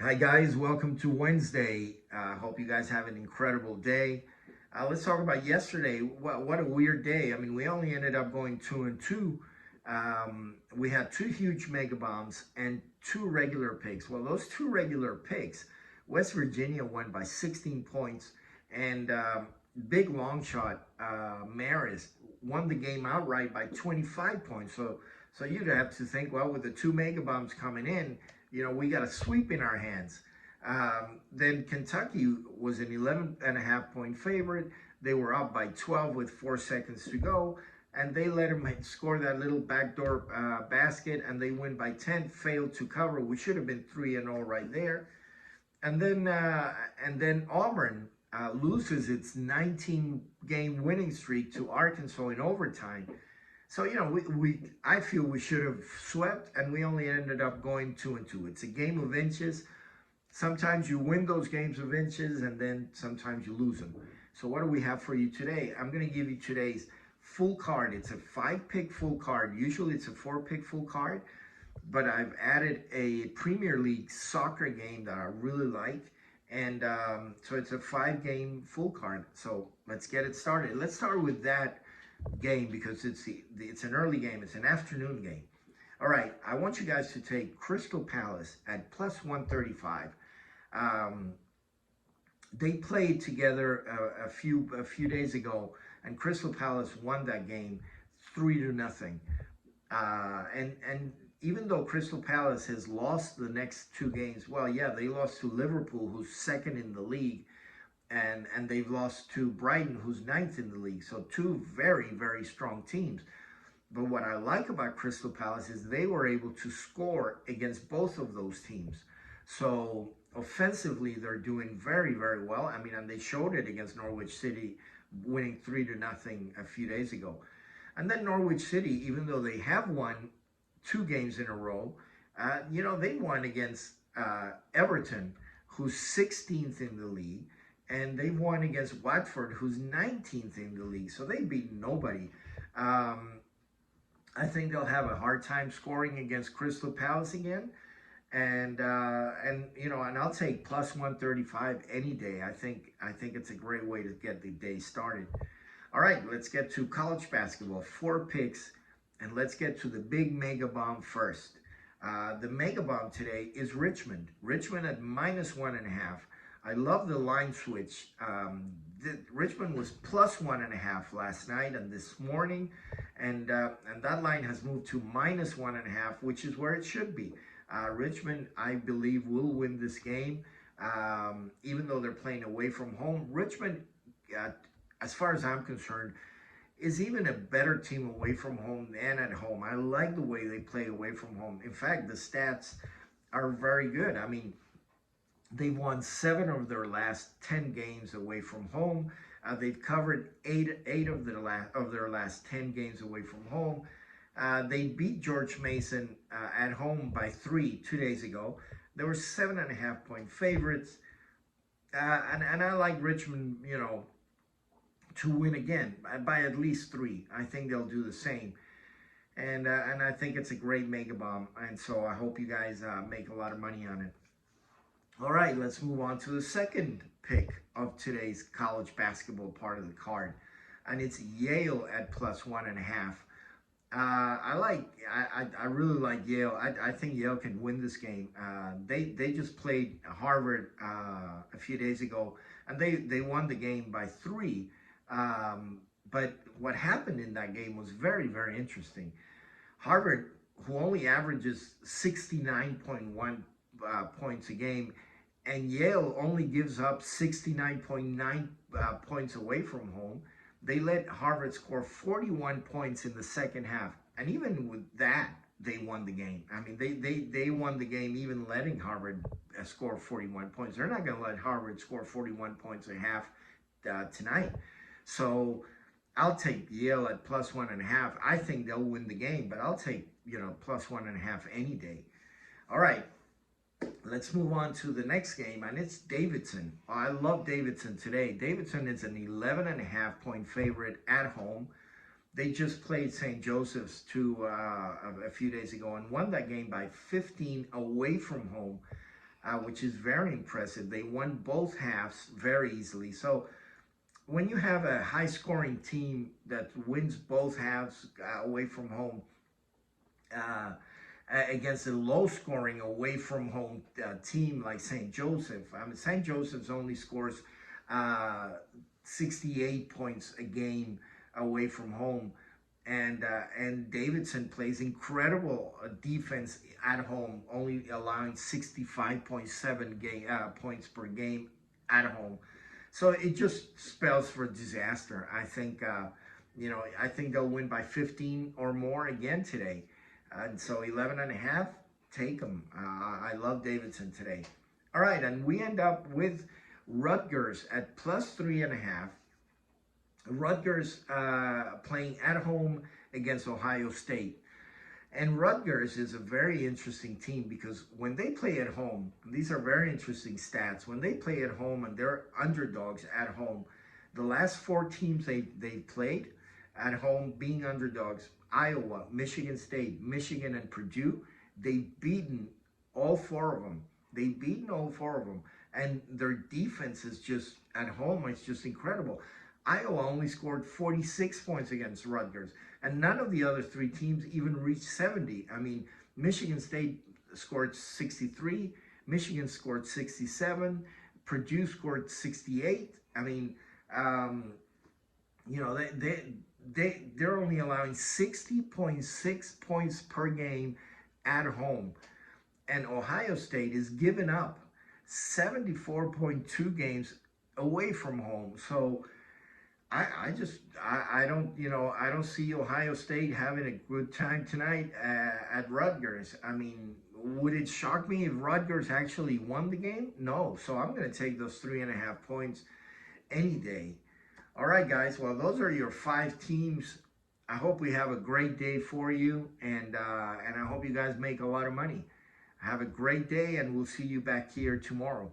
Hi guys, welcome to Wednesday. Hope you guys have an incredible day. Let's talk about yesterday. What a weird day. I mean, we only ended up going 2-2. We had two huge mega bombs and two regular picks. Well, those two regular picks, West Virginia won by 16 points, and big long shot Maris won the game outright by 25 points. So you'd have to think, well, with the two mega bombs coming in, we got a sweep in our hands. Then Kentucky was an 11.5 point favorite. They were up by 12 with 4 seconds to go, and they let them score that little backdoor basket, and they win by 10. Failed to cover. We should have been 3-0 right there. And then Auburn loses its 19-game winning streak to Arkansas in overtime. So I feel we should have swept, and we only ended up going 2-2. It's a game of inches. Sometimes you win those games of inches, and then sometimes you lose them. So what do we have for you today? I'm going to give you today's full card. It's a 5-pick full card. Usually it's a 4-pick full card, but I've added a Premier League soccer game that I really like, and so it's a 5-game full card. So let's get it started. Let's start with that game because it's an early game. It's an afternoon game. All right, I want you guys to take Crystal Palace at plus 135. They played together a few days ago, and Crystal Palace won that game 3-0. And even though Crystal Palace has lost the next two games, well, yeah, they lost to Liverpool, who's second in the league, and they've lost to Brighton, who's ninth in the league. So two very, very strong teams. But what I like about Crystal Palace is they were able to score against both of those teams. So offensively, they're doing very, very well. I mean, and they showed it against Norwich City, winning 3-0 a few days ago. And then Norwich City, even though they have won 2 games in a row, they won against Everton, who's 16th in the league. And they've won against Watford, who's 19th in the league. So they beat nobody. I think they'll have a hard time scoring against Crystal Palace again. And I'll take plus 135 any day. I think it's a great way to get the day started. All right, let's get to college basketball. 4 picks, and let's get to the big mega bomb first. The mega bomb today is Richmond. Richmond at minus 1.5. I love the line switch. Richmond was plus 1.5 last night and this morning, and that line has moved to minus 1.5, which is where it should be. Richmond, I believe, will win this game, even though they're playing away from home. Richmond, as far as I'm concerned, is even a better team away from home than at home. I like the way they play away from home. In fact, the stats are very good. I mean, they've won 7 of their last 10 games away from home. They've covered 8 of their last 10 games away from home. They beat George Mason at home by 3 2 days ago. They were 7.5-point favorites. And I like Richmond, to win again by at least 3. I think they'll do the same. And I think it's a great mega bomb. And so I hope you guys make a lot of money on it. All right, let's move on to the second pick of today's college basketball part of the card, and it's Yale at plus 1.5. I really like Yale. I think Yale can win this game. They just played Harvard a few days ago, and they won the game by 3. But what happened in that game was very, very interesting. Harvard, who only averages 69.1 points a game, and Yale only gives up 69.9 points away from home. They let Harvard score 41 points in the second half. And even with that, they won the game. I mean, they won the game even letting Harvard score 41 points. They're not going to let Harvard score 41 points a half tonight. So I'll take Yale at plus 1.5. I think they'll win the game, but I'll take, plus 1.5 any day. All right. Let's move on to the next game, and it's Davidson. I love Davidson today. Davidson is an 11.5-point favorite at home. They just played St. Joseph's a few days ago and won that game by 15 away from home. which is very impressive. They won both halves very easily. So when you have a high-scoring team that wins both halves away from home, uh, against a low-scoring away-from-home team like St. Joseph. I mean, St. Joseph's only scores uh, 68 points a game away from home, and Davidson plays incredible defense at home, only allowing 65.7 points per game at home. So it just spells for disaster. I think I think they'll win by 15 or more again today. And so 11 and a half, take them. I love Davidson today. All right, and we end up with Rutgers at plus 3.5. Rutgers playing at home against Ohio State. And Rutgers is a very interesting team because when they play at home, these are very interesting stats. When they play at home and they're underdogs at home, the last four teams they played at home being underdogs, Iowa, Michigan State, Michigan, and Purdue, they've beaten all four of them. They've beaten all four of them. And their defense is just, at home, it's just incredible. Iowa only scored 46 points against Rutgers, and none of the other three teams even reached 70. I mean, Michigan State scored 63, Michigan scored 67, Purdue scored 68. I mean, they're only allowing 60.6 points per game at home, and Ohio State is giving up 74.2 games away from home. So I don't see Ohio State having a good time tonight at Rutgers. I mean, would it shock me if Rutgers actually won the game? No. So I'm going to take those 3.5 points any day. All right, guys. Well, those are your 5 teams. I hope we have a great day for you, and I hope you guys make a lot of money. Have a great day, and we'll see you back here tomorrow.